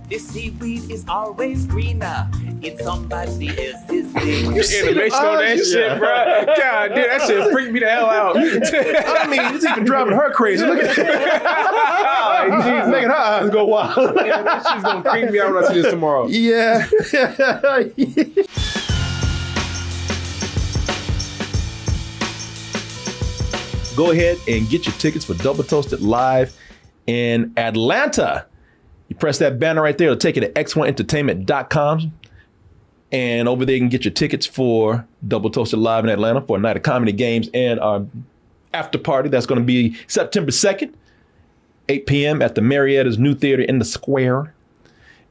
This seaweed is always greener in somebody else's name. Animation on that shit, bro. God damn, that shit freaked me the hell out. I mean, it's even driving her crazy. Look at that. Making her eyes go wild. Yeah, that shit's gonna creep me out when I see this tomorrow. Yeah. Go ahead and get your tickets for Double Toasted Live in Atlanta. You press that banner right there. It'll take you to x1entertainment.com. And over there you can get your tickets for Double Toasted Live in Atlanta for a night of comedy, games, and our after party. That's going to be September 2nd, 8 p.m. at the Marietta's new theater in the square.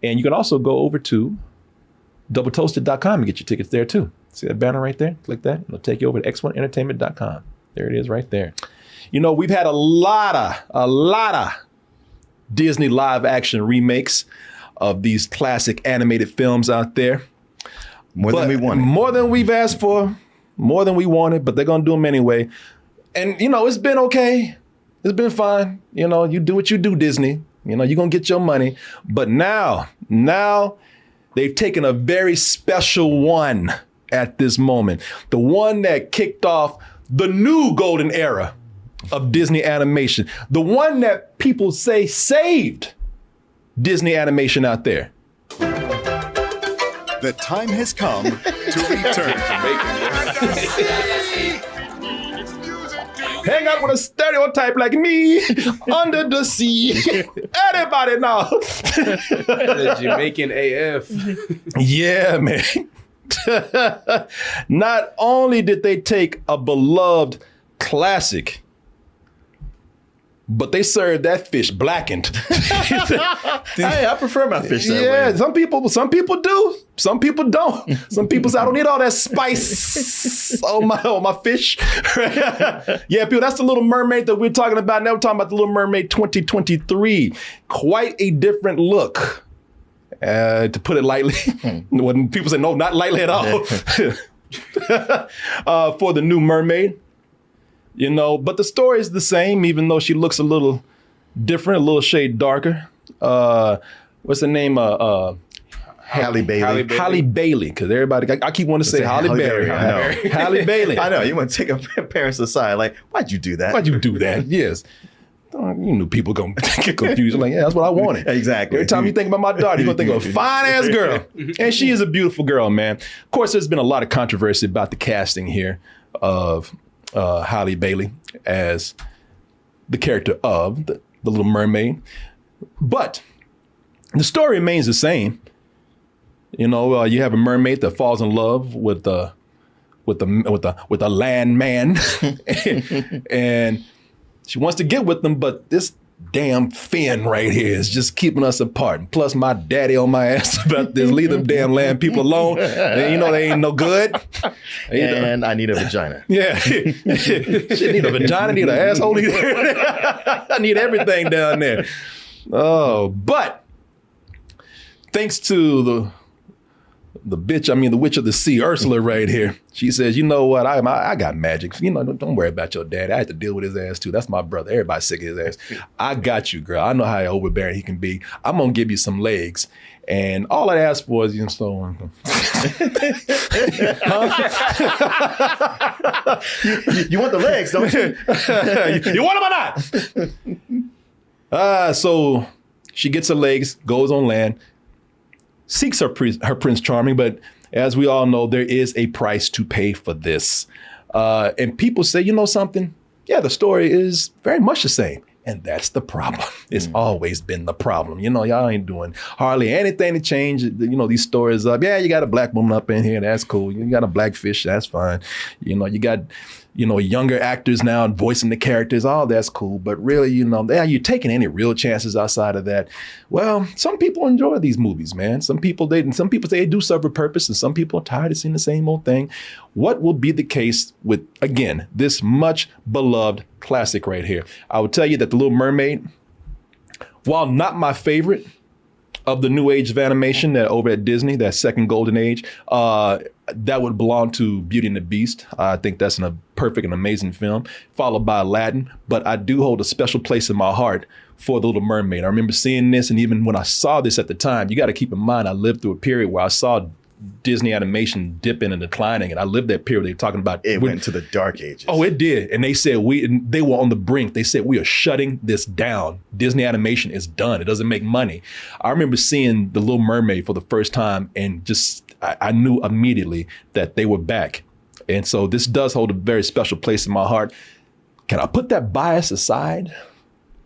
And you can also go over to doubletoasted.com and get your tickets there too. See that banner right there? Click that. It'll take you over to x1entertainment.com. There it is right there. You know, we've had a lot of Disney live action remakes of these classic animated films out there. More than we wanted. More than we've asked for, more than we wanted, but they're going to do them anyway. And, you know, it's been okay. It's been fine. You know, you do what you do, Disney. You know, you're going to get your money. But now they've taken a very special one at this moment. The one that kicked off the new golden era of Disney animation. The one that people say saved Disney animation out there. The time has come to return. Hang out with a stereotype like me under the sea. Anybody know? The Jamaican AF. Yeah, man. Not only did they take a beloved classic, but they served that fish blackened. Hey, I prefer my fish that way. Yeah, some people do. Some people don't. Some people say, I don't need all that spice on my fish. Yeah, people, that's the Little Mermaid that we're talking about. Now we're talking about the Little Mermaid 2023. Quite a different look, to put it lightly. When people say, no, not lightly at all. For the new mermaid. You know, but the story is the same, even though she looks a little different, a little shade darker. What's the name? Halle Bailey. Halle Bailey, because everybody, I keep wanting to say Halle Berry. I know. Halle Bailey. I know. You want to take a parents aside. Like, why'd you do that? Why'd you do that? Yes. You knew people going to get confused. I'm like, yeah, that's what I wanted. Exactly. Every time you think about my daughter, you're going to think of a fine-ass girl. And she is a beautiful girl, man. Of course, there's been a lot of controversy about the casting here of Halle Bailey as the character of the Little Mermaid. But the story remains the same. You know, you have a mermaid that falls in love with a land man, and she wants to get with them, but this damn fin right here is just keeping us apart. And plus, my daddy on my ass about this. Leave them damn land people alone. And you know they ain't no good. And I need a vagina. Yeah, she need a vagina, need an asshole. I need everything down there. Oh, but thanks to the witch of the sea, Ursula right here. She says, you know what, I got magic. You know, don't worry about your dad. I had to deal with his ass too. That's my brother. Everybody's sick of his ass. I got you, girl. I know how overbearing he can be. I'm going to give you some legs. And all I asked for is, you know, You want the legs, don't you? You want them or not? So she gets her legs, goes on land, seeks her Prince Charming, but as we all know, there is a price to pay for this. And people say, you know something? Yeah, the story is very much the same. And that's the problem. It's always been the problem. You know, y'all ain't doing hardly anything to change, you know, these stories up. Yeah, you got a black woman up in here. That's cool. You got a black fish. That's fine. You know, you got, you know, younger actors now voicing the characters. All that's cool. But really, you know, you're taking any real chances outside of that. Well, some people enjoy these movies, man. Some people say they do serve a purpose, and some people are tired of seeing the same old thing. What will be the case with, again, this much beloved classic right here? I will tell you that The Little Mermaid, while not my favorite of the new age of animation that over at Disney, that second golden age, that would belong to Beauty and the Beast. I think that's a perfect and amazing film, followed by Aladdin. But I do hold a special place in my heart for The Little Mermaid. I remember seeing this, and even when I saw this at the time, you got to keep in mind, I lived through a period where I saw Disney animation dipping and declining, and I lived that period. They were talking about it went to the dark ages. Oh, it did, and they said they were on the brink. They said we are shutting this down. Disney animation is done. It doesn't make money. I remember seeing The Little Mermaid for the first time, and just I knew immediately that they were back. And so this does hold a very special place in my heart. Can I put that bias aside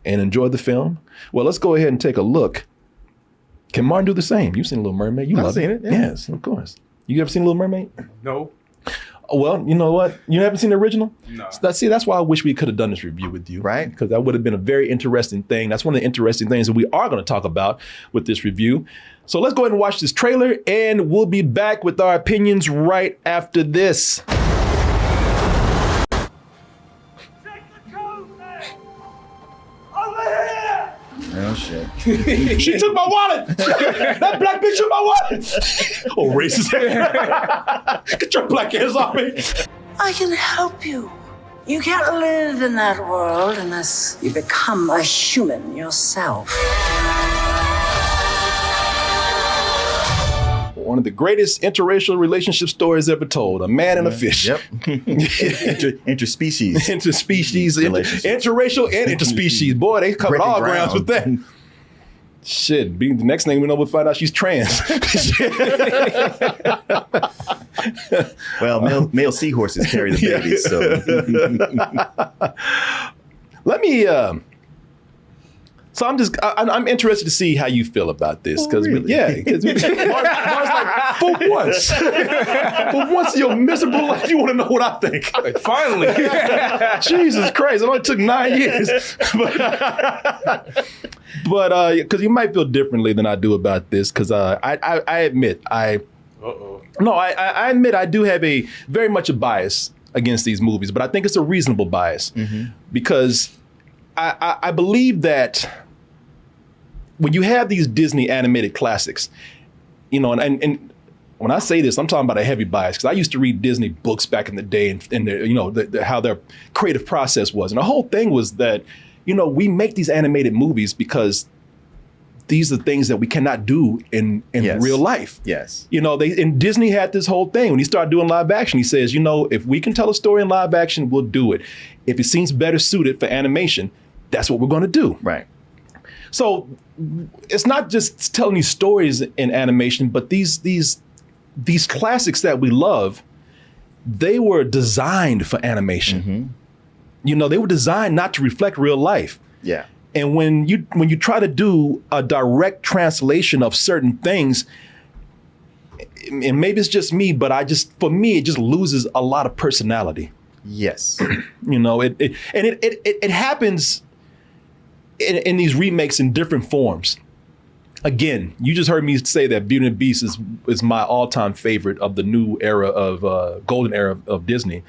and enjoy the film? Well, let's go ahead and take a look. Can Martin do the same? You've seen Little Mermaid. You love seen it. Yeah. Yes, of course. You ever seen Little Mermaid? No. Well, you know what? You haven't seen the original? No. That's why I wish we could have done this review with you. Right. Because that would have been a very interesting thing. That's one of the interesting things that we are going to talk about with this review. So let's go ahead and watch this trailer, and we'll be back with our opinions right after this. Oh shit. She took my wallet. That black bitch took my wallet. Oh, racist. Get your black ass off me. I can help you. You can't live in that world unless you become a human yourself. One of the greatest interracial relationship stories ever told. A man and a fish. Yep. Interspecies. Interspecies, interracial and interspecies. Boy, they covered Breaking all grounds with that. ground. Shit, the next thing we know, we'll find out she's trans. Well, male seahorses carry the babies, so. Let me. So I'm interested to see how you feel about this because really? because Mark's like, for once in your miserable life, you want to know what I think. Finally. Jesus Christ, it only took 9 years. But because you might feel differently than I do about this, because I admit I admit I do have very much a bias against these movies, but I think it's a reasonable bias because I believe that when you have these Disney animated classics, and when I say this, I'm talking about a heavy bias because I used to read Disney books back in the day and how their creative process was. And the whole thing was that, we make these animated movies because these are things that we cannot do in real life. Yes. And Disney had this whole thing when he started doing live action. He says, if we can tell a story in live action, we'll do it. If it seems better suited for animation, that's what we're going to do. Right. So it's not just telling these stories in animation, but these classics that we love, they were designed for animation. They were designed not to reflect real life. Yeah. And when you try to do a direct translation of certain things, and maybe it's just me, but for me, it just loses a lot of personality. Yes. It happens in these remakes in different forms. Again, you just heard me say that Beauty and the Beast is my all-time favorite of the new era of golden era of Disney.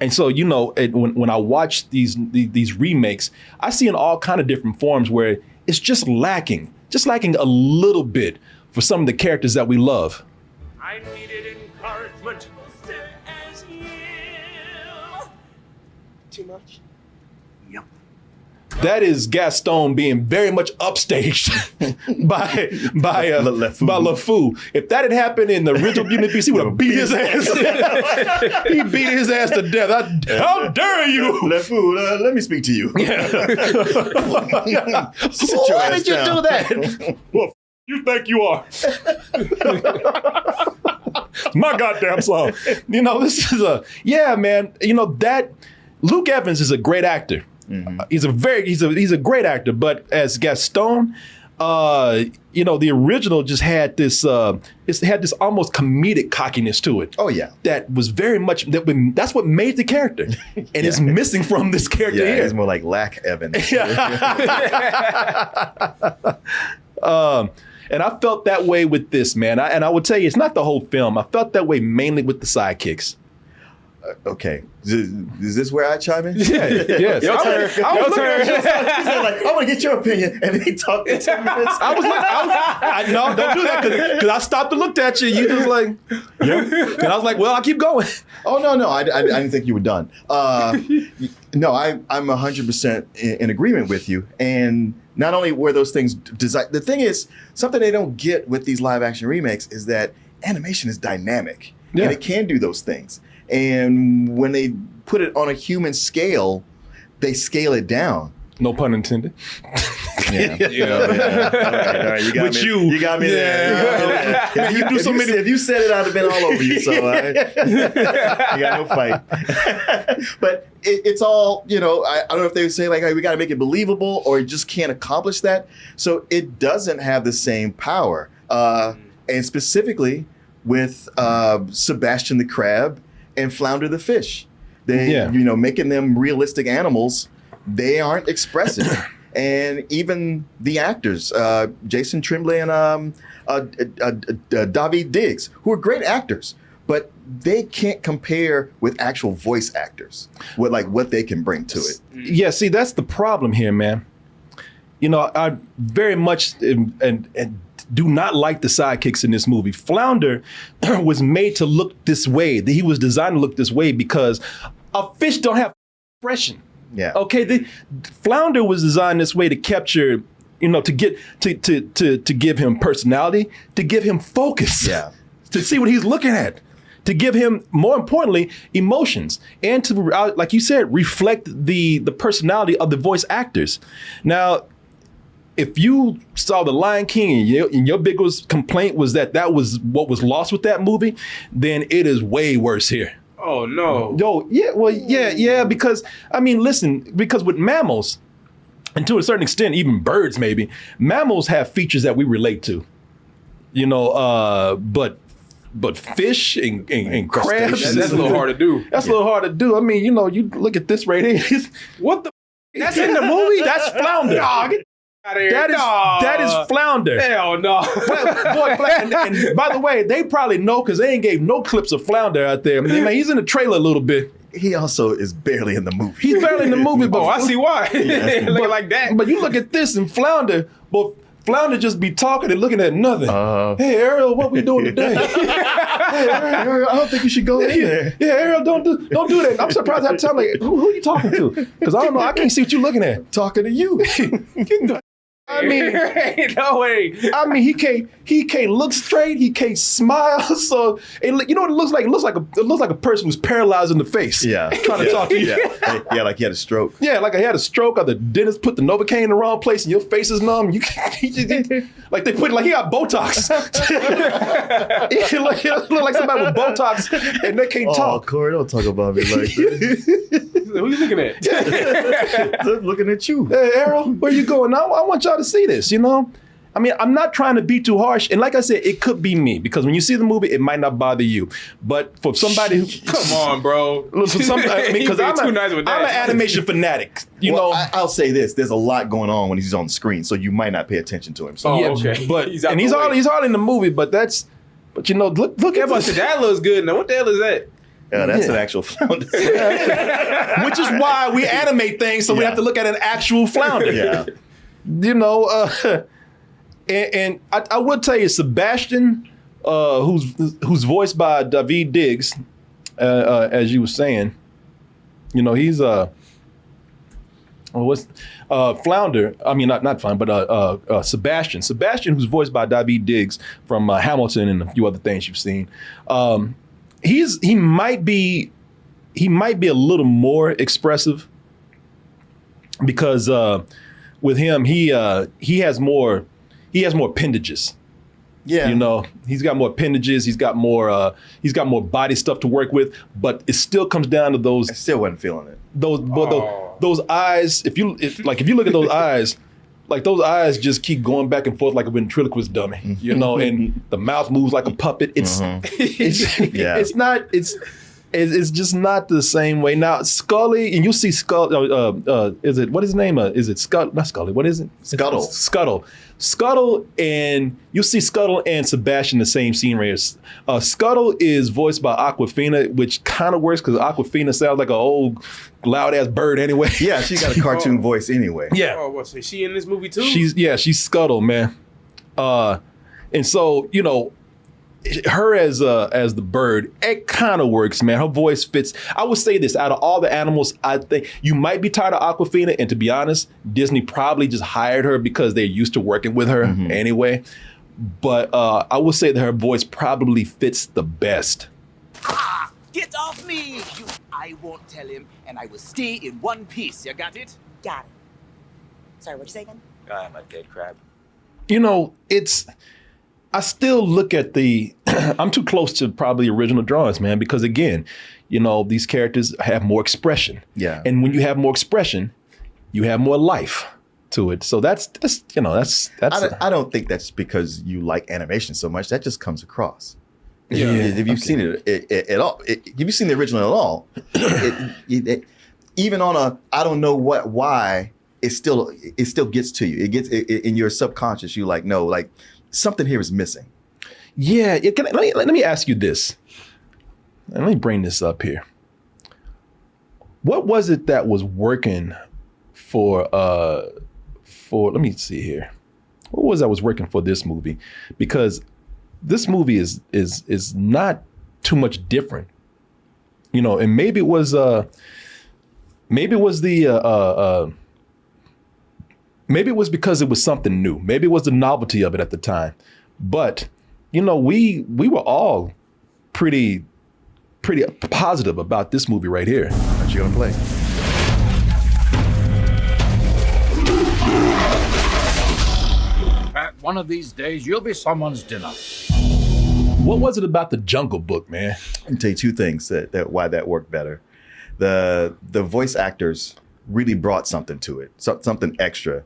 And so, when I watch these remakes, I see in all kind of different forms where it's just lacking a little bit for some of the characters that we love. I needed encouragement. Too much? Yep. That is Gaston being very much upstaged by LeFou. If that had happened in the original Beauty and the Beast, he would have beat his ass. He beat his ass to death. How dare you? LeFou, let me speak to you. Why did you do that? Well, you think you are. My goddamn song. This is man. That Luke Evans is a great actor. He's a great actor, but as Gaston, the original just had this almost comedic cockiness to it. Oh yeah, that was very much that's what made the character, and it's missing from this character here. It's more like Lack Evans. And I felt that way with this, man. And I would tell you, it's not the whole film. I felt that way mainly with the sidekicks. Okay, is this where I chime in? Yeah, yes. Your turn. I was Your turn. He said, like, I want to get your opinion, and then he talked for 10 minutes. I was like, no, don't do that because I stopped and looked at you. You just like, yeah. And I was like, well, I'll keep going. Oh no, I didn't think you were done. No, I'm 100% in agreement with you. And not only were those things designed, the thing is, something they don't get with these live action remakes is that animation is dynamic, and it can do those things. And when they put it on a human scale, they scale it down. No pun intended. Yeah. All right. You got With me. you. You got me there. Man, you do so many. If you said it, I'd have been all over you. So you got no fight. But it's all, I don't know if they would say like, hey, we got to make it believable, or it just can't accomplish that. So it doesn't have the same power. And specifically with Sebastian the crab and Flounder the fish. They, making them realistic animals, they aren't expressive. And even the actors, Jason Tremblay and David Diggs, who are great actors, but they can't compare with actual voice actors, with like what they can bring to it. Yeah, see, that's the problem here, man. I very much and do not like the sidekicks in this movie. Flounder was made to look this way. He was designed to look this way because a fish don't have expression. Yeah. Okay. Flounder was designed this way to capture, to give him personality, to give him focus. Yeah. To see what he's looking at, to give him, more importantly, emotions, and to, like you said, reflect the personality of the voice actors. Now, if you saw The Lion King and your biggest complaint was that was what was lost with that movie, then it is way worse here. Oh no. Yo, yeah, because because with mammals, and to a certain extent, even birds maybe, mammals have features that we relate to. But fish and crabs, That's a little hard to do. That's a little hard to do. I mean, you look at this right here. What the? That's in the movie. That's Flounder. Nah, get out of here. That is Flounder. Hell no. Boy, and by the way, they probably know because they ain't gave no clips of Flounder out there. I mean, he's in the trailer a little bit. He also is barely in the movie. He's barely in the movie, but I see why. Looking like that. But you look at this and Flounder, but Flounder just be talking and looking at nothing. Hey Ariel, what we doing today? Hey Ariel, I don't think you should go in there. Yeah, Ariel, don't do that. I'm surprised I have to tell him, like, who are you talking to? Because I don't know, I can't see what you're looking at. Talking to you. I mean, no way. I mean, he can't look straight. He can't smile. So, you know what it looks like? It looks like a person who's paralyzed in the face. Yeah, trying to talk to you. Yeah, like he had a stroke. Yeah, like I had a stroke, or the dentist put the Novocaine in the wrong place, and your face is numb. You like they put like he got Botox. It look like somebody with Botox, and they can't talk. Oh, Corey, don't talk about me like that. Who you looking at? Looking at you. Hey, Errol, where you going? I want y'all to see this, I mean, I'm not trying to be too harsh. And like I said, it could be me because when you see the movie, it might not bother you. But for somebody who... Come on, bro. Because I'm an animation fanatic. I'll say this. There's a lot going on when he's on the screen, so you might not pay attention to him. So okay. But he's hardly in the movie, but look at this. That looks good. Now, what the hell is that? Yeah, that's an actual flounder. Which is why we animate things, so we have to look at an actual flounder. Yeah. And I would tell you, Sebastian, who's voiced by David Diggs, as you were saying, he's Flounder. I mean, not Flounder, but Sebastian. Sebastian, who's voiced by David Diggs from Hamilton and a few other things you've seen. He might be a little more expressive because with him he has more appendages. Yeah, he's got more appendages. He's got more body stuff to work with. But it still comes down to those. I still wasn't feeling it. Those eyes. If you look at those eyes. Like those eyes just keep going back and forth like a ventriloquist dummy, and the mouth moves like a puppet. It's It's just not the same way. Now, Scully, and you see Scully, is it, what is his name? Is it Scuttle? Not Scully, what is it? Scuttle. Scuttle, and you see Scuttle and Sebastian in the same scene right here. Scuttle is voiced by Awkwafina, which kind of works because Awkwafina sounds like an old loud-ass bird anyway. Yeah, she got a cartoon voice anyway. Yeah. Oh, what's is she in this movie too? She's Scuttle, man. And so, you know, her as the bird, it kind of works, man. Her voice fits. I would say this: out of all the animals, I think you might be tired of Awkwafina, and to be honest, Disney probably just hired her because they're used to working with her anyway. But I would say that her voice probably fits the best. Get off me! I won't tell him, and I will stay in one piece. You got it? Got it. Sorry, what'd you say again? I'm a dead crab. You know, I still look at I'm too close to probably original drawings, man, because again, you know, these characters have more expression. Yeah. And when you have more expression, you have more life to it. So that's you know, that's I don't think that's because you like animation so much. That just comes across. Yeah. If you've seen it at all, if you've seen the original at all, even on a I don't know why, it still gets to you. It gets in your subconscious. You like, no, like something here is missing. Yeah. Let me ask you this. And let me bring this up here. What was it that was working for let me see here. What was that was working for this movie? Because this movie is not too much different. You know, and maybe it was because it was something new. Maybe it was the novelty of it at the time. But, you know, we were all pretty positive about this movie right here. What you gonna play? Pat, one of these days you'll be someone's dinner. What was it about the Jungle Book, man? I'll tell you two things that why that worked better. The voice actors really brought something to it, something extra.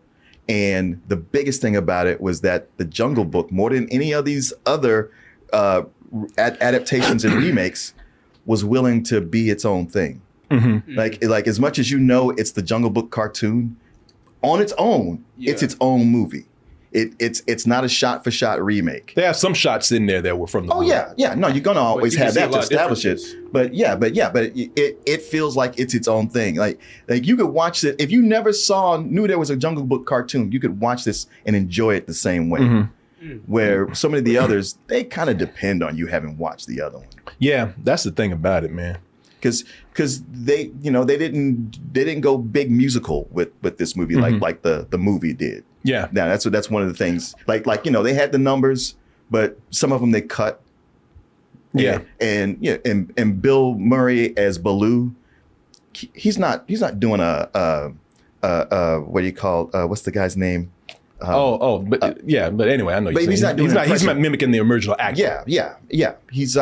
And the biggest thing about it was that the Jungle Book, more than any of these other adaptations and remakes, was willing to be its own thing. Like as much as you know it's the Jungle Book cartoon, on its own, it's its own movie. It's not a shot-for-shot remake. They have some shots in there that were from the movie. Yeah. No, you're gonna always you can have see that a to lot of establish it. differences. But it feels like it's its own thing. Like you could watch it if you never knew there was a Jungle Book cartoon. You could watch this and enjoy it the same way. Where so many of the others, they kind of depend on you having watched the other one. Yeah, that's the thing about it, man. Because they didn't go big musical with this movie like the movie did. Yeah. Now that's one of the things. Like they had the numbers, but some of them they cut. Yeah. And Bill Murray as Baloo, he's not doing a what do you call what's the guy's name? But anyway, I know. But he's not doing he's not mimicking the original actor. Yeah. He's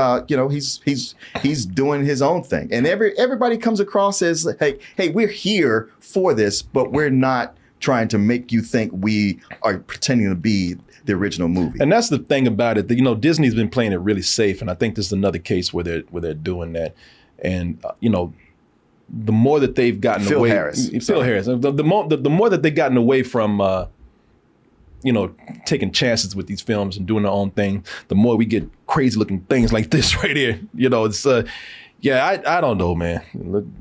he's doing his own thing, and everybody comes across as hey, we're here for this, but we're not trying to make you think we are pretending to be the original movie. And that's the thing about it. That, you know, Disney's been playing it really safe, and I think this is another case where they're doing that. And you know, the more that they've gotten Phil away, Harris. Phil Harris, the more that they've gotten away from. You know, taking chances with these films and doing their own thing, the more we get crazy looking things like this right here. You know, it's I don't know, man.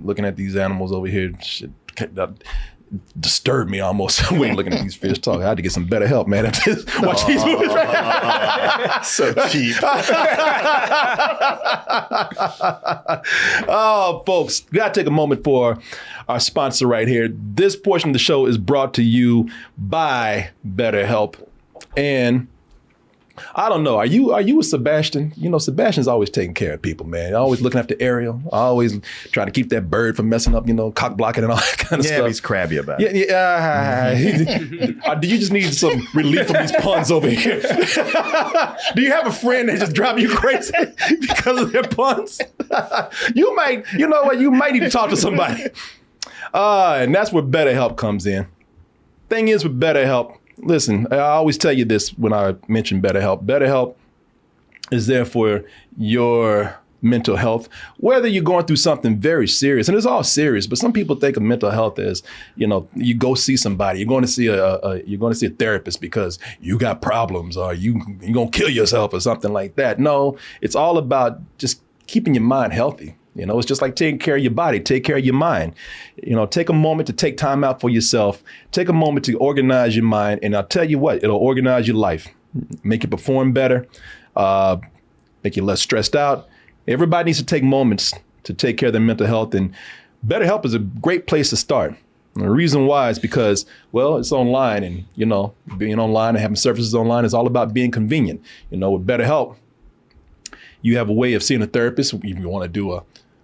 Looking at these animals over here, shit, that disturbed me almost. When looking at these fish talk, I had to get some better help, man. After this, watch these movies. So cheap. Oh, folks, we gotta take a moment for our sponsor right here. This portion of the show is brought to you by BetterHelp. And I don't know, are you a Sebastian? You know, Sebastian's always taking care of people, man. Always looking after Ariel. Always trying to keep that bird from messing up, you know, cock blocking and all that kind of stuff. Yeah, he's crabby about it. Do you just need some relief from these puns over here? Do you have a friend that just drive you crazy because of their puns? You might need to talk to somebody. And that's where BetterHelp comes in. Thing is with BetterHelp, listen, I always tell you this when I mention BetterHelp. BetterHelp is there for your mental health, whether you're going through something very serious, and it's all serious, but some people think of mental health as, you go see somebody, you're going to see a therapist because you got problems, or you're going to kill yourself or something like that. No, it's all about just keeping your mind healthy. It's just like taking care of your body, take care of your mind. Take a moment to take time out for yourself, take a moment to organize your mind, and I'll tell you what, it'll organize your life, make you perform better, make you less stressed out. Everybody needs to take moments to take care of their mental health, and BetterHelp is a great place to start. And the reason why is because, well, it's online, and, being online and having services online is all about being convenient. With BetterHelp, you have a way of seeing a therapist. If you want to do a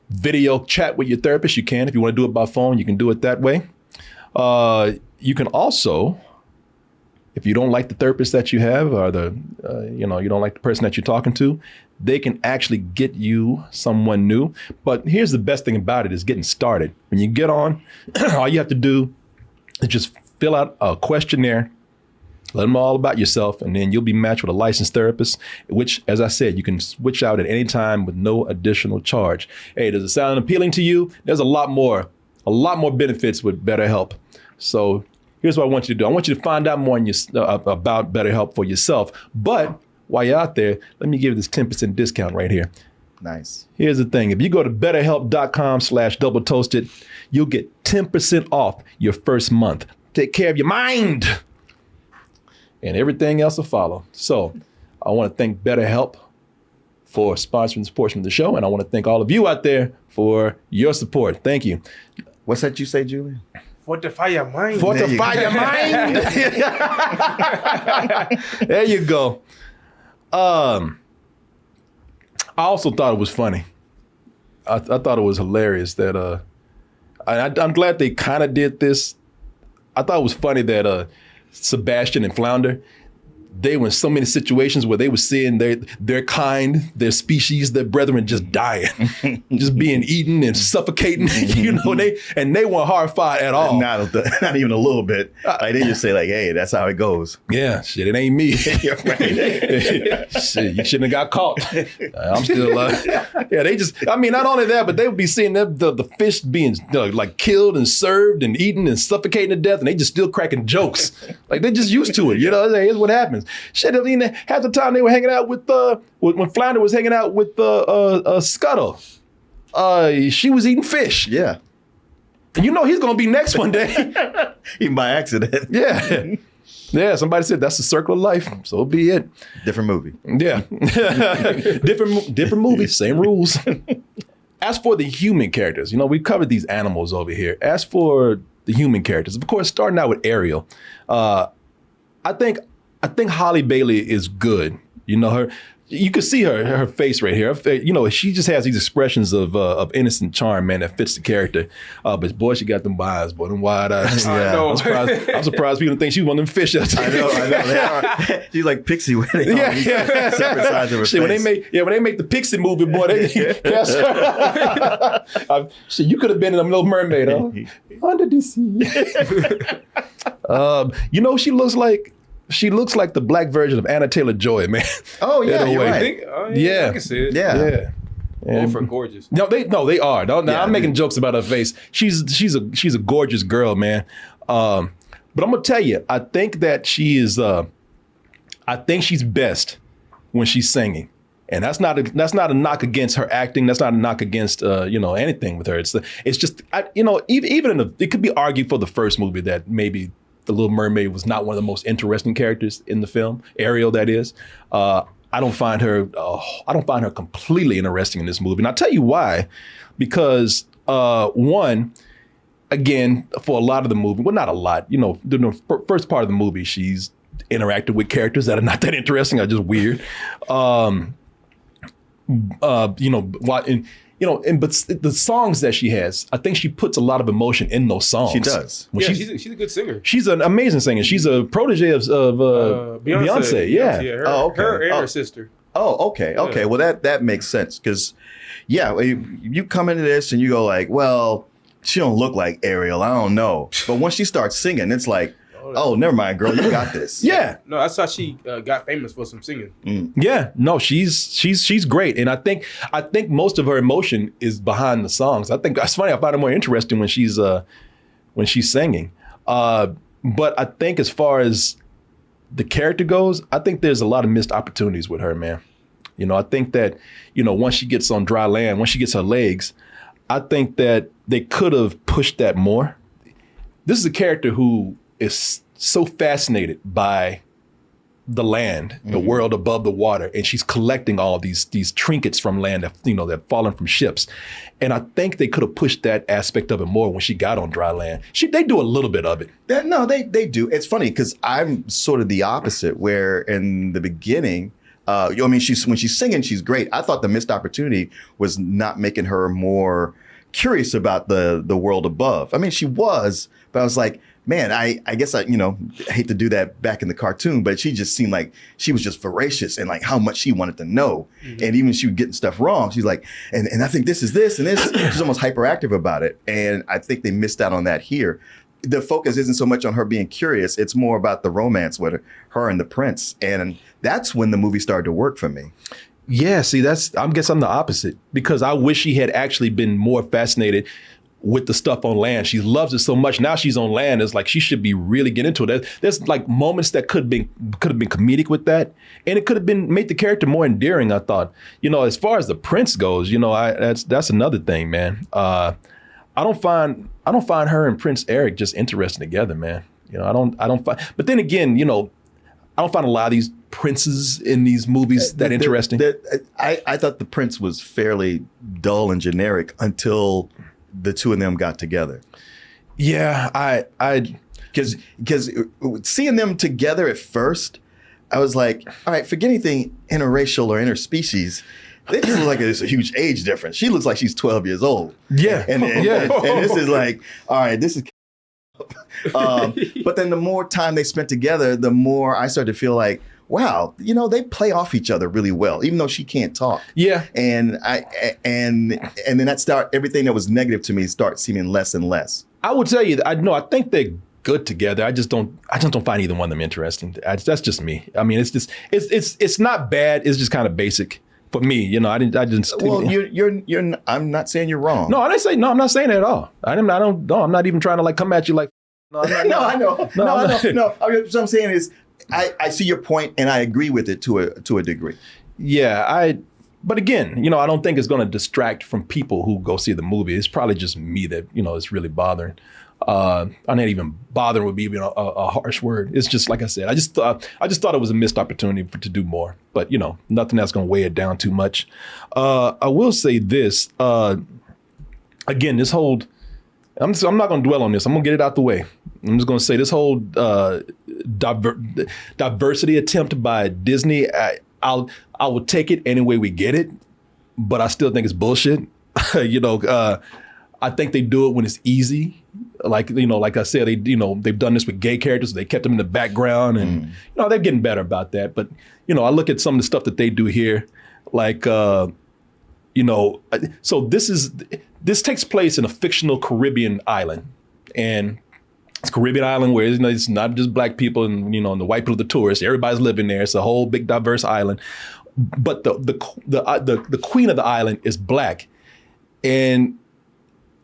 video chat with your therapist, you can. If you want to do it by phone, you can do it that way. You can also, if you don't like the therapist that you have, or you don't like the person that you're talking to, they can actually get you someone new. But here's the best thing about it is getting started. When you get on, all you have to do is just fill out a questionnaire, let them know all about yourself, and then you'll be matched with a licensed therapist, which, as I said, you can switch out at any time with no additional charge. Hey, does it sound appealing to you? There's a lot more benefits with BetterHelp. So here's what I want you to do. I want you to find out more about BetterHelp for yourself. But while you're out there, let me give you this 10% discount right here. Nice. Here's the thing. If you go to betterhelp.com/doubletoasted, you'll get 10% off your first month. Take care of your mind, and everything else will follow. So I want to thank BetterHelp for sponsoring this portion of the show, and I want to thank all of you out there for your support. Thank you. What's that you say, Julian? Fortify your mind. Fortify your mind. There you go. I also thought it was funny. I thought it was hilarious that I'm glad they kind of did this. I thought it was funny that Sebastian and Flounder, they were in so many situations where they were seeing their kind, their species, their brethren just dying, just being eaten and suffocating, they weren't horrified at all. Not even a little bit. Like they just say like, hey, that's how it goes. Yeah, shit, it ain't me. Shit, you shouldn't have got caught. I'm still alive. Yeah, not only that, but they would be seeing the fish being like killed and served and eaten and suffocating to death, and they just still cracking jokes. Like they're just used to it. Here's what happens. Shit, I mean, half the time they were hanging out with when Flounder was hanging out with Scuttle, she was eating fish. Yeah. And he's gonna be next one day. Even by accident. Yeah. Yeah, somebody said that's the circle of life. So be it. Different movie. Yeah. different movie, same rules. As for the human characters, we've covered these animals over here. As for the human characters, of course, starting out with Ariel, I think Halle Bailey is good. You can see her face right here. She just has these expressions of innocent charm, man, that fits the character. But boy, she got them eyes, boy, them wide eyes. I know. I'm surprised people think she's one of them fish. I know. They are. She's like Pixie when they separate sides of her shit, face. when they make the Pixie movie, boy, yes. Shit, you could have been in a Little Mermaid, huh? Under the sea. She looks like the black version of Anna Taylor-Joy, man. Oh yeah, you're right. Yeah, I can see it. Yeah. Both are gorgeous. No, they are. I'm making jokes about her face. She's a gorgeous girl, man. But I'm gonna tell you, I think that she is. I think she's best when she's singing, and that's not a knock against her acting. That's not a knock against anything with her. It's just even it could be argued for the first movie that maybe The Little Mermaid was not one of the most interesting characters in the film. Ariel, that is. I don't find her completely interesting in this movie. And I'll tell you why. Because one, again, for a lot of the movie, well, not a lot, the first part of the movie, she's interacted with characters that are not that interesting, are just weird. But the songs that she has, I think she puts a lot of emotion in those songs. She does. She's a good singer. She's an amazing singer. She's a protege of Beyonce. Yeah. Her and her sister. Oh, okay. Yeah. Okay. Well, that makes sense because, you come into this and you go like, well, she don't look like Ariel. I don't know. But once she starts singing, it's like, know that. Oh, never mind, girl. You got this. Yeah. No, that's how she got famous for some singing. Yeah, no, she's great, and I think most of her emotion is behind the songs. I think that's funny. I find it more interesting when she's singing. But I think as far as the character goes, I think there's a lot of missed opportunities with her, man. You know, I think that once she gets on dry land, once she gets her legs, I think that they could have pushed that more. This is a character who is so fascinated by the land, the world above the water, and she's collecting all these trinkets from land that that fallen from ships. And I think they could have pushed that aspect of it more when she got on dry land. They do a little bit of it. They do. It's funny because I'm sort of the opposite. Where in the beginning, when she's singing, she's great. I thought the missed opportunity was not making her more curious about the world above. I mean, she was, but I was like, man, I guess I hate to do that back in the cartoon, but she just seemed like she was just voracious and like how much she wanted to know. And even she was getting stuff wrong. She's like, and I think this is this and this. She's almost hyperactive about it. And I think they missed out on that here. The focus isn't so much on her being curious. It's more about the romance with her and the prince. And that's when the movie started to work for me. Yeah, see, I guess I'm the opposite, because I wish she had actually been more fascinated with the stuff on land. She loves it so much. Now she's on land. It's like she should be really getting into it. There's like moments that could have been comedic with that, and it could have been made the character more endearing. I thought, as far as the prince goes, that's another thing, man. I don't find her and Prince Eric just interesting together, man. I don't find. But then again, I don't find a lot of these princes in these movies that interesting. I thought the prince was fairly dull and generic until the two of them got together. Yeah, because seeing them together at first, I was like, all right, forget anything interracial or interspecies. They just look like there's a huge age difference. She looks like she's 12 years old. Yeah, and this is like, all right, this is. But then the more time they spent together, the more I started to feel like, wow, they play off each other really well, even though she can't talk. Yeah. And then everything that was negative to me starts seeming less and less. I would tell you that I think they're good together. I just don't find either one of them interesting. That's just me. I mean, it's not bad. It's just kind of basic for me. I didn't. Well, I'm not saying you're wrong. No, I'm not saying that at all. I'm not even trying to like come at you like. No, I know. No. What I'm saying is, I see your point and I agree with it to a degree. Yeah, but again, I don't think it's going to distract from people who go see the movie. It's probably just me that, it's really bothering. I'm not even bothering would be a harsh word. It's just, like I said, I just thought it was a missed opportunity to do more, but nothing that's going to weigh it down too much. I will say this, again, this whole, I'm not going to dwell on this. I'm going to get it out the way. I'm just going to say this whole diversity attempt by Disney, I will take it any way we get it, but I still think it's bullshit. I think they do it when it's easy. Like I said, they've done this with gay characters. They kept them in the background, and they're getting better about that. But I look at some of the stuff that they do here, like so this takes place in a fictional Caribbean island, and it's a Caribbean island where it's not just black people and and the white people, the tourists. Everybody's living there. It's a whole big diverse island, but the queen of the island is black, and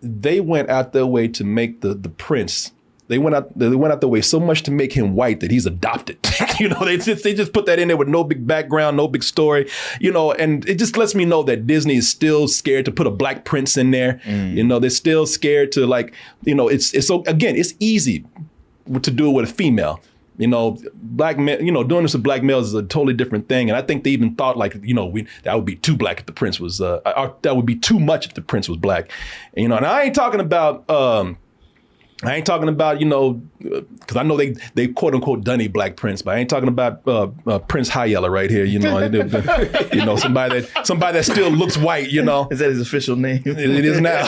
they went out their way to make the prince. They went out their way so much to make him white that he's adopted. They just put that in there with no big background, no big story. And it just lets me know that Disney is still scared to put a black prince in there. They're still scared to it's so again, it's easy to do it with a female. Black men, doing this with black males is a totally different thing. And I think they even thought that would be too black if the prince was, that would be too much if the prince was black. And I ain't talking about, because I know they quote unquote done a black prince, but I ain't talking about Prince High Yellow right here. Somebody that still looks white. Is that his official name? It is now.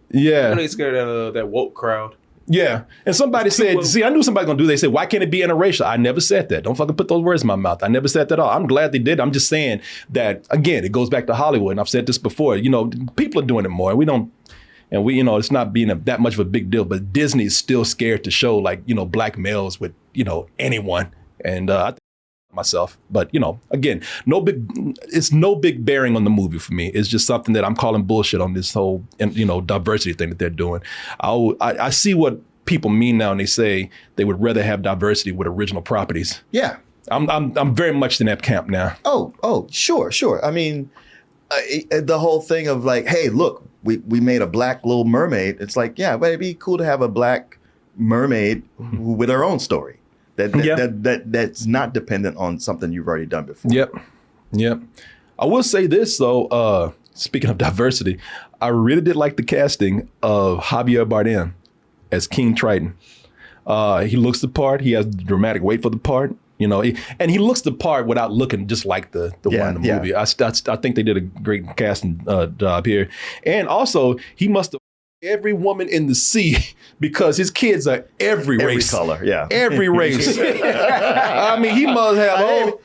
Yeah. I'm really scared of that woke crowd. Yeah. And somebody said, see, I knew somebody gonna do it. They said, why can't it be interracial? I never said that. Don't fucking put those words in my mouth. I never said that at all. I'm glad they did. I'm just saying that, again, it goes back to Hollywood. And I've said this before, people are doing it more. We don't, And we, it's not being that much of a big deal, but Disney is still scared to show like, black males with, anyone. And I think myself, but again, it's no big bearing on the movie for me. It's just something that I'm calling bullshit on this whole, diversity thing that they're doing. I see what people mean now, and they say they would rather have diversity with original properties. Yeah. I'm very much in that camp now. Oh, sure. I mean, the whole thing of like, hey, look, we made a black Little Mermaid. It's like, yeah, but it'd be cool to have a black mermaid with her own story that's not dependent on something you've already done before. Yep. I will say this though. Speaking of diversity, I really did like the casting of Javier Bardem as King Triton. He looks the part. He has the dramatic weight for the part. And he looks the part without looking just like the one in the movie. I think they did a great casting job here. And also, he must have every woman in the sea because his kids are every race. Color, yeah. Every race. I mean, he must have...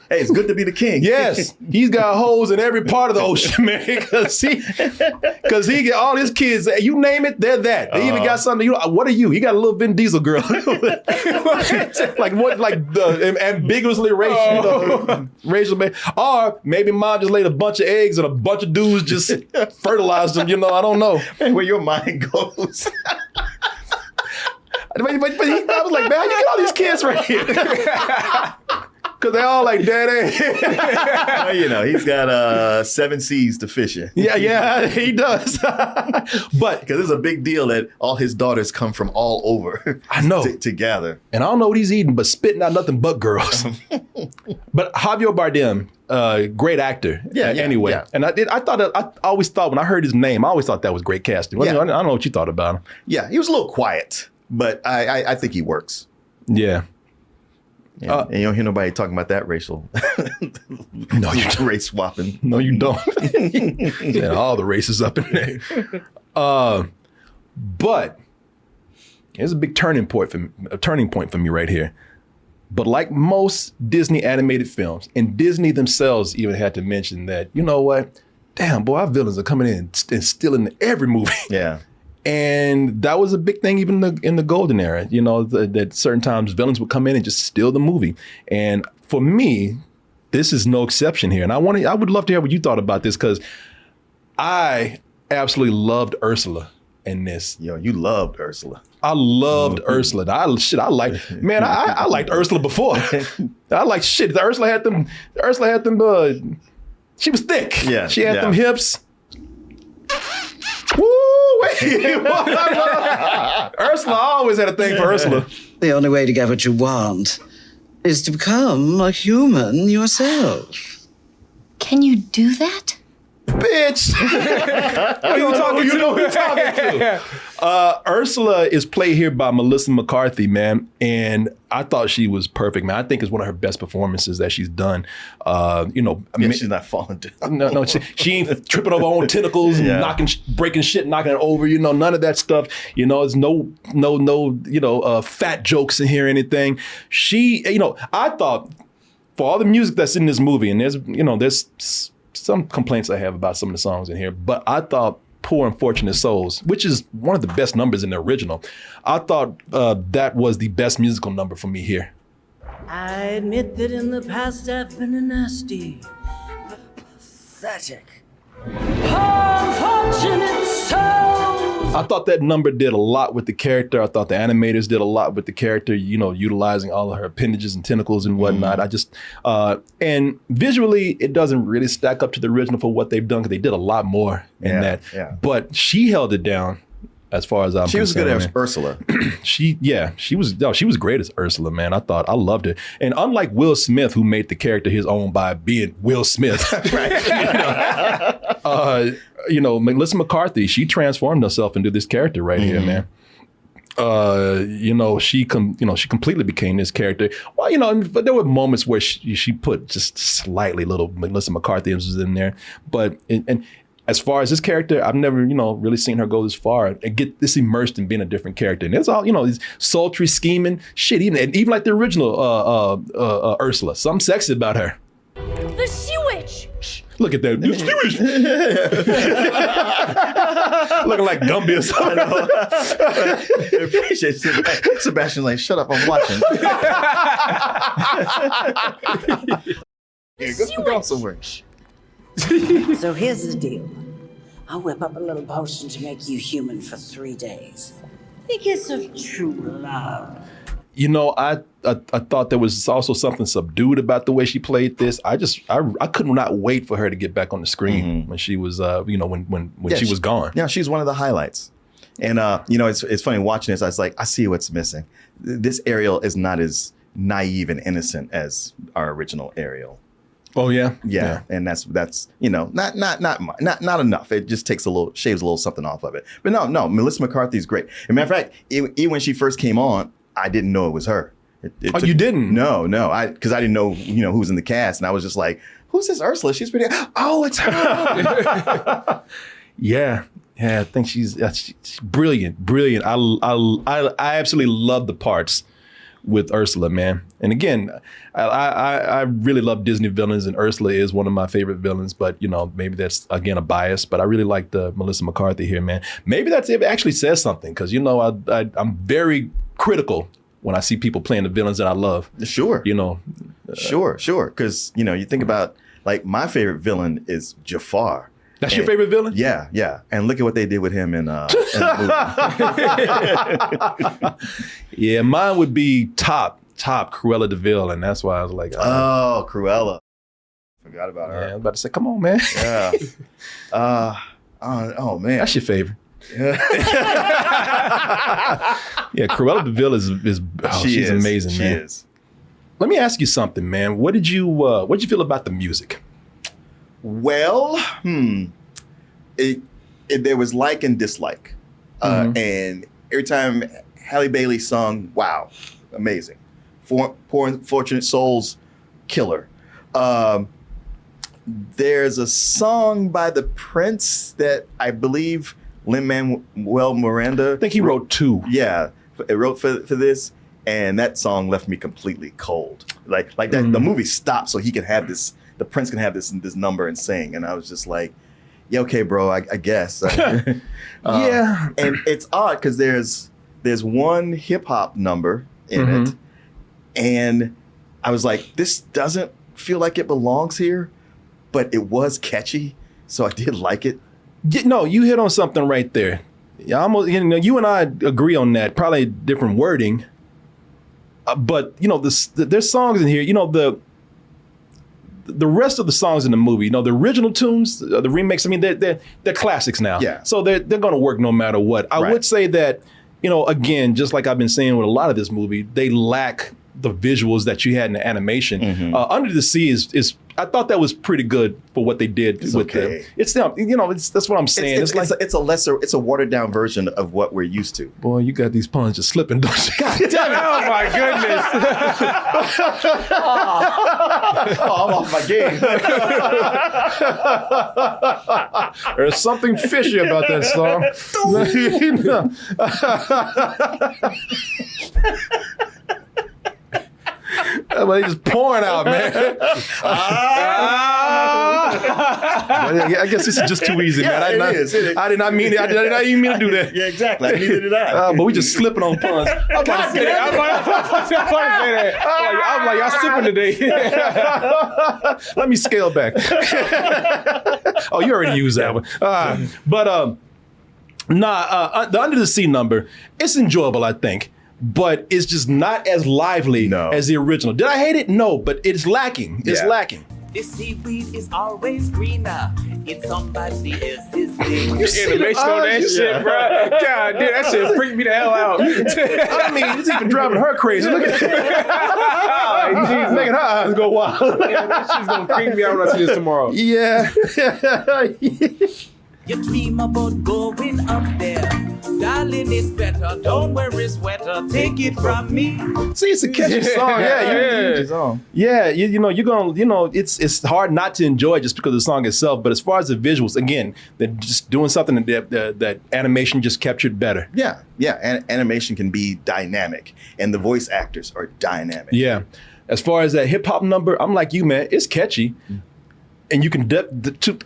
Hey, it's good to be the king. Yes. He's got holes in every part of the ocean, man. Because he get all his kids, you name it, they're that. They even got something, what are you? He got a little Vin Diesel girl. Like what? Like the ambiguously racial, racial man. Or maybe mom just laid a bunch of eggs and a bunch of dudes just fertilized them. I don't know. Where your mind goes. But I was like, man, how you get all these kids right here? Because they all like daddy. Well, he's got 7 seas to fish in. Yeah, he does. But because it's a big deal that all his daughters come from all over. I know to gather. And I don't know what he's eating, but spitting out nothing but girls. But Javier Bardem, great actor. Anyway, yeah. And I always thought when I heard his name, I always thought that was great casting. I don't know what you thought about him. Yeah, he was a little quiet, but I think he works. Yeah. And you don't hear nobody talking about that racial. No, you don't. Race swapping. No, you don't. Yeah, all the races up in there. But here's a big turning point for me right here. But like most Disney animated films, and Disney themselves even had to mention that, you know what? Damn, boy, our villains are coming in and stealing every movie. Yeah. And that was a big thing even in the golden era, that certain times villains would come in and just steal the movie. And for me, this is no exception here. And I would love to hear what you thought about this, because I absolutely loved Ursula in this. Yo, you loved Ursula. I loved Ursula. I liked Ursula before. I like shit. Ursula had them, she was thick. Yeah. She had them hips. Woo! Ursula always had a thing for Ursula. The only way to get what you want is to become a human yourself. Can you do that? Bitch! Who you talking to? Ursula is played here by Melissa McCarthy, man. And I thought she was perfect, man. I think it's one of her best performances that she's done. She's not falling down. No, she ain't tripping over her own tentacles and breaking shit, knocking it over. None of that stuff. There's no fat jokes in here or anything. I thought for all the music that's in this movie, and there's some complaints I have about some of the songs in here, but I thought Poor Unfortunate Souls, which is one of the best numbers in the original, I thought that was the best musical number for me here. I admit that in the past I've been a nasty, pathetic, unfortunate soul. I thought that number did a lot with the character. I thought the animators did a lot with the character, utilizing all of her appendages and tentacles and whatnot. I just, and visually, it doesn't really stack up to the original for what they've done, because they did a lot more in that. Yeah. But she held it down as far as I'm concerned. She was good as Ursula. She was great as Ursula, man. I loved it. And unlike Will Smith, who made the character his own by being Will Smith, Melissa McCarthy, she transformed herself into this character right here, man. She completely became this character. Well, but there were moments where she put just slightly little Melissa McCarthy in there. But and as far as this character, I've never, really seen her go this far and get this immersed in being a different character. And it's all, these sultry, scheming shit. Even like the original Ursula, something sexy about her. The sea witch! Look at that. Distinguished. Looking like Gumby or something. I appreciate Sebastian. Like, shut up, I'm watching. Go somewhere. So here's the deal. I'll whip up a little potion to make you human for 3 days. The kiss of true love. You know, I thought there was also something subdued about the way she played this. I could not wait for her to get back on the screen when she was, when she was gone. Yeah, she's one of the highlights. And it's funny watching this. I was like, I see what's missing. This Ariel is not as naive and innocent as our original Ariel. Oh yeah, yeah, and that's not enough. It just shaves a little something off of it. But no, Melissa McCarthy's great. As a matter of fact, even when she first came on, I didn't know it was her. You didn't? No, because I didn't know who was in the cast, and I was just like, who's this Ursula? She's pretty. Oh, it's her. Yeah, I think she's brilliant. I absolutely love the parts with Ursula, man. And again, I really love Disney villains, and Ursula is one of my favorite villains, but maybe that's again a bias, but I really like the Melissa McCarthy here, man. Maybe it actually says something, because I'm very critical when I see people playing the villains that I love. Sure. Sure. Because you think about, like, my favorite villain is Jafar. That's your favorite villain? Yeah. And look at what they did with him in the movie. Yeah, mine would be top Cruella de Vil, and that's why I was like, oh, Cruella. Forgot about her. Yeah, I was about to say, come on, man. Yeah. Oh man, that's your favorite. Yeah, Cruella de Vil she's amazing, man. She is. Let me ask you something, man. What did you feel about the music? Well, there was like and dislike, and every time Halle Bailey sung, wow, amazing. Poor Unfortunate Souls, killer. There's a song by the Prince that I believe Lin-Manuel Miranda. I think he wrote 2. Yeah, it wrote for this, and that song left me completely cold. Like that, the movie stopped so he can have this. The Prince can have this number and sing, and I was just like, yeah, okay, bro, I guess. Yeah, and it's odd because there's one hip hop number in it, and I was like, this doesn't feel like it belongs here, but it was catchy, so I did like it. No, you hit on something right there. Yeah, almost. You and I agree on that. Probably different wording, but there's songs in here. The rest of the songs in the movie, the original tunes, the remakes, I mean, they're classics now. Yeah. So they're going to work no matter what. I would say that, again, just like I've been saying with a lot of this movie, they lack the visuals that you had in the animation. Under the Sea is I thought that was pretty good for what they did with them. It's that's what I'm saying. It's a watered down version of what we're used to. Boy, you got these puns just slipping, don't you? God damn it! Oh my goodness! I'm off my game. There's something fishy about that song. Well, they just pouring out, man. I guess this is just too easy, man. I did not mean it. I did not even mean to do that. Yeah, exactly. Neither did I. But we just slipping on puns. God damn it! I'm about to say that. I'm like, y'all sipping today. Let me scale back. Oh, you already used that one. The Under the Sea number, it's enjoyable, I think. But it's just not as lively as the original. Did I hate it? No, but it's lacking. It's lacking. This seaweed is always greener in somebody else's day. You animation on that shit, bro. God damn, that shit freaked me the hell out. I mean, it's even driving her crazy. Look at that. Making her eyes go wild. Yeah, that shit's gonna creep me out when I see this tomorrow. Yeah. You dream about going up there. Darling, it's better. Don't worry, sweater. Take it from me. See, it's a catchy song. You're gonna, it's hard not to enjoy it just because of the song itself. But as far as the visuals, again, they're just doing something that animation just captured better. Yeah. Animation can be dynamic, and the voice actors are dynamic. Yeah. As far as that hip hop number, I'm like you, man. It's catchy. and you can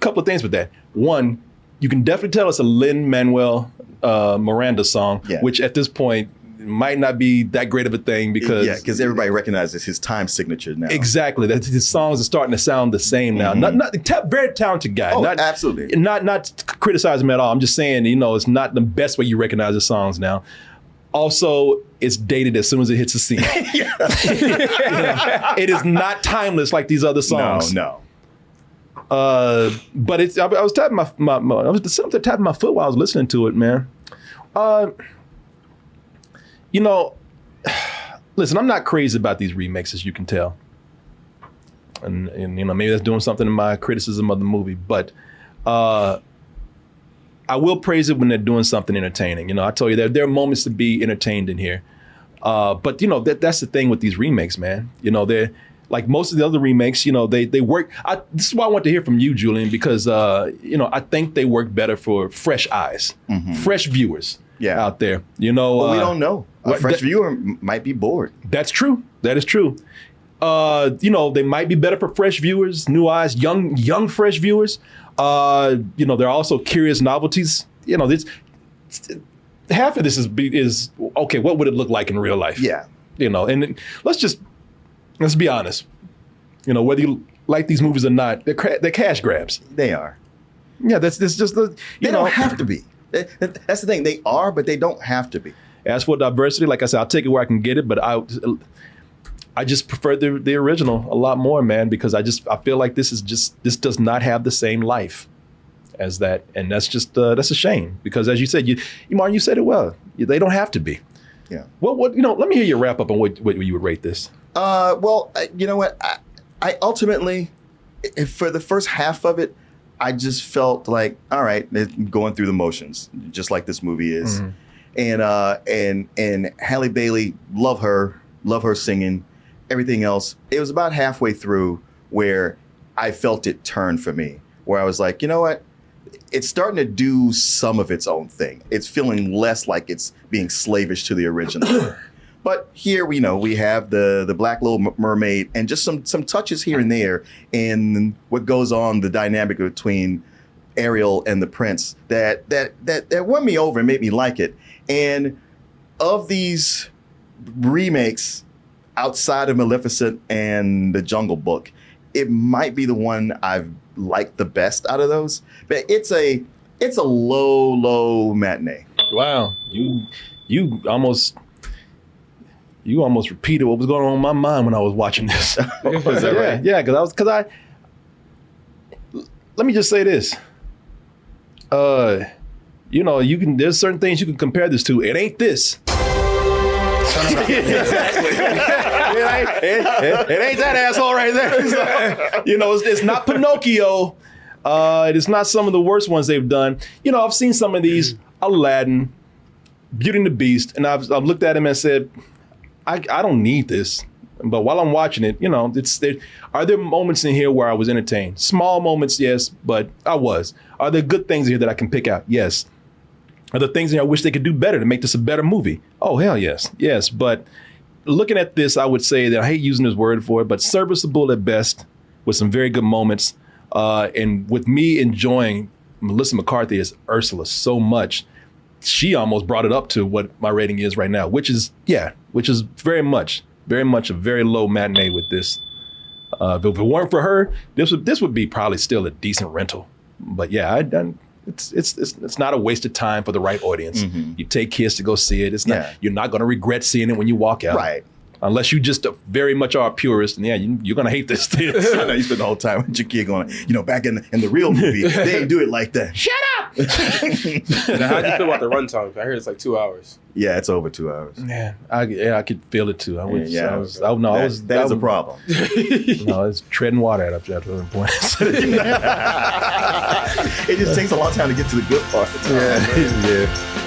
couple of things with that. One, you can definitely tell it's a Lin-Manuel Miranda song, which at this point might not be that great of a thing because everybody recognizes his time signature now. Exactly, that his songs are starting to sound the same now. Very talented guy. Oh, absolutely. Not criticizing him at all. I'm just saying, it's not the best way you recognize his songs now. Also, it's dated as soon as it hits the scene. It is not timeless like these other songs. No. But it's. I was tapping I was tapping my foot while I was listening to it, man. Listen, I'm not crazy about these remakes, as you can tell, and maybe that's doing something in my criticism of the movie, but I will praise it when they're doing something entertaining. I told you there are moments to be entertained in here, but that's the thing with these remakes, man. They're like most of the other remakes. They work. This is why I want to hear from you, Julian, because I think they work better for fresh eyes, fresh viewers. Out there, But we don't know. A fresh viewer might be bored. That's true. That is true. They might be better for fresh viewers, new eyes, young fresh viewers. They're also curious novelties. Half of this is okay. What would it look like in real life? Yeah. And let's be honest. Whether you like these movies or not, they're cash grabs. They are. Yeah, that's just the. They don't have to be. That's the thing. They are, but they don't have to be. As for diversity, like I said, I'll take it where I can get it, but I just prefer the original a lot more, man, because I feel like this does not have the same life as that, and that's a shame because, as you said, Martin, you said it well. They don't have to be. Yeah. Well, let me hear your wrap up on what you would rate this. Well, you know what? I ultimately, for the first half of it, I just felt like, all right, they're going through the motions, just like this movie is. And Halle Bailey, love her singing, everything else. It was about halfway through where I felt it turn for me, where I was like, you know what? It's starting to do some of its own thing. It's feeling less like it's being slavish to the original. But here we have the Black Little Mermaid and just some touches here and there and what goes on, the dynamic between Ariel and the prince that won me over and made me like it. And of these remakes outside of Maleficent and The Jungle Book, it might be the one I've liked the best out of those. But it's a low matinee. Wow, you almost repeated what was going on in my mind when I was watching this. Was that right? Yeah, let me just say this. There's certain things you can compare this to. It ain't this. Exactly. it ain't that asshole right there. It's not Pinocchio. It is not some of the worst ones they've done. I've seen some of these, Aladdin, Beauty and the Beast, and I've looked at him and said, I don't need this. But while I'm watching it, are there moments in here where I was entertained? Small moments, yes, but I was. Are there good things in here that I can pick out? Yes. Are there things in here I wish they could do better to make this a better movie? Oh, hell yes. Yes, but looking at this, I would say that I hate using this word for it, but serviceable at best with some very good moments. And with me enjoying Melissa McCarthy as Ursula so much, she almost brought it up to what my rating is right now, which is very much a very low matinee with this. If it weren't for her, this would be probably still a decent rental. But yeah, it's not a waste of time for the right audience. You take kids to go see it. It's not. You're not going to regret seeing it when you walk out. Right. Unless you just very much are a purist, and you're going to hate this thing. I know you spend the whole time with your kid going, back in the real movie, they didn't do it like that. Shut up! Now, how do you feel about the runtime? I heard it's like 2 hours. Yeah, it's over 2 hours. Yeah, I could feel it too. That's a problem. No, it's treading water at a point. It just takes a long time to get to the good part. Yeah.